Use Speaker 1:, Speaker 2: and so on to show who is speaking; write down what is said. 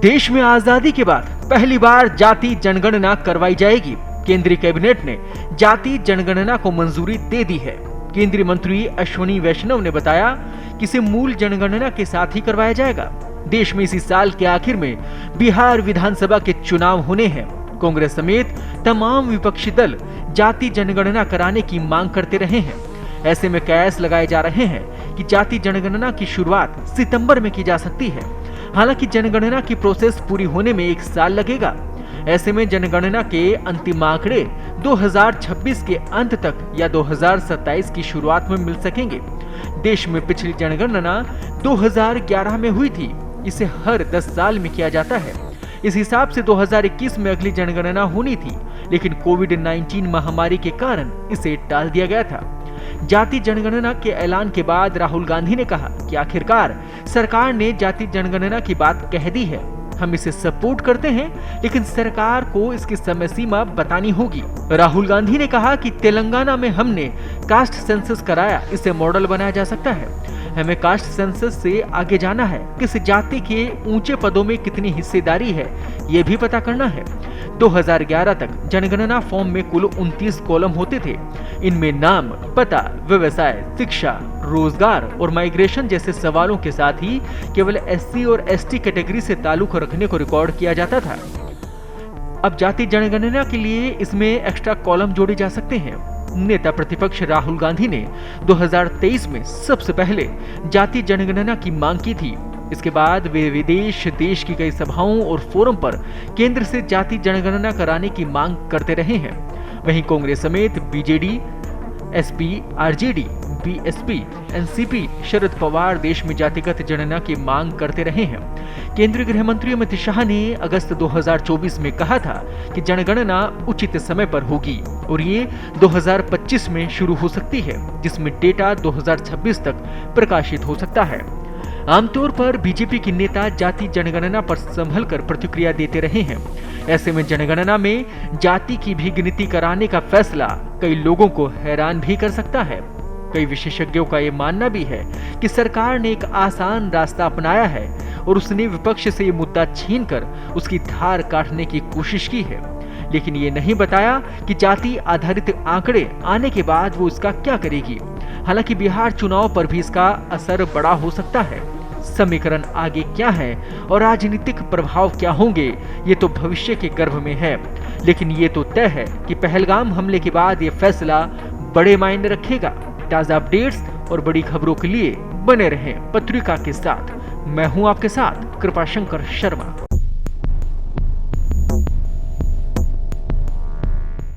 Speaker 1: देश में आजादी के बाद पहली बार जाति जनगणना करवाई जाएगी। केंद्रीय कैबिनेट ने जाति जनगणना को मंजूरी दे दी है। केंद्रीय मंत्री अश्विनी वैष्णव ने बताया कि इसे मूल जनगणना के साथ ही करवाया जाएगा। देश में इसी साल के आखिर में बिहार विधानसभा के चुनाव होने हैं। कांग्रेस समेत तमाम विपक्षी दल जाति जनगणना कराने की मांग करते रहे हैं। ऐसे में कयास लगाए जा रहे हैं कि जाति जनगणना की शुरुआत सितंबर में की जा सकती है। हालांकि जनगणना की प्रोसेस पूरी होने में 1 साल लगेगा। ऐसे में जनगणना के अंतिम आंकड़े 2026 के अंत तक या 2027 की शुरुआत में मिल सकेंगे। देश में पिछली जनगणना 2011 में हुई थी। इसे हर 10 साल में किया जाता है। इस हिसाब से 2021 में अगली जनगणना होनी थी, लेकिन कोविड-19 महामारी के कारण इसे टाल दिया गया था। जाति जनगणना के ऐलान के बाद राहुल गांधी ने कहा कि आखिरकार सरकार ने जाति जनगणना की बात कह दी है। हम इसे सपोर्ट करते हैं, लेकिन सरकार को इसकी समय सीमा बतानी होगी। राहुल गांधी ने कहा कि तेलंगाना में हमने कास्ट सेंसस कराया, इसे मॉडल बनाया जा सकता है। हमें कास्ट सेंसस से आगे जाना है। किस जाति के ऊंचे पदों में कितनी हिस्सेदारी है, ये भी पता करना है। 2011 तक जनगणना फॉर्म में कुल 29 कॉलम होते थे। इनमें नाम, पता, व्यवसाय, शिक्षा, रोजगार और माइग्रेशन जैसे सवालों के साथ ही केवल SC और ST कैटेगरी से ताल्लुक रखने को रिकॉर्ड किया जाता था। अब जाति जनगणना के लिए इसमें एक्स्ट्रा कॉलम जोड़े जा सकते हैं। नेता प्रतिपक्ष राहुल गांधी ने 2023 में सबसे पहले जाति जनगणना की मांग की थी। इसके बाद वे देश की कई सभाओं और फोरम पर केंद्र से जाति जनगणना कराने की मांग करते रहे हैं। वहीं कांग्रेस समेत BJD, SP, RJD, BSP, NCP, Sharad Pawar देश में जातिगत जनगणना की मांग करते रहे हैं। केंद्रीय गृह मंत्री अमित शाह ने अगस्त 2024 में कहा था कि जनगणना उचित समय पर होगी और ये 2025 में शुरू हो सकती है, जिसमें डेटा 2026 तक प्रकाशित हो सकता है। आमतौर पर बीजेपी के नेता जाति जनगणना पर संभल कर प्रतिक्रिया देते रहे हैं। ऐसे में जनगणना में जाति की भी गिनती कराने का फैसला कई लोगों को हैरान भी कर सकता है। कई विशेषज्ञों का ये मानना भी है कि सरकार ने एक आसान रास्ता अपनाया है और उसने विपक्ष से ये मुद्दा छीनकर उसकी धार काटने की कोशिश की है, लेकिन ये नहीं बताया कि जाति आधारित आंकड़े आने के बाद वो इसका क्या करेगी। हालांकि बिहार चुनाव पर भी इसका असर बड़ा हो सकता है। समीकरण आगे क्या है और राजनीतिक प्रभाव क्या होंगे, ये तो भविष्य के गर्भ में है, लेकिन ये तो तय है कि पहलगाम हमले के बाद ये फैसला बड़े मायने रखेगा। ताजा अपडेट्स और बड़ी खबरों के लिए बने रहें पत्रिका के साथ। मैं हूं आपके साथ कृपाशंकर शर्मा।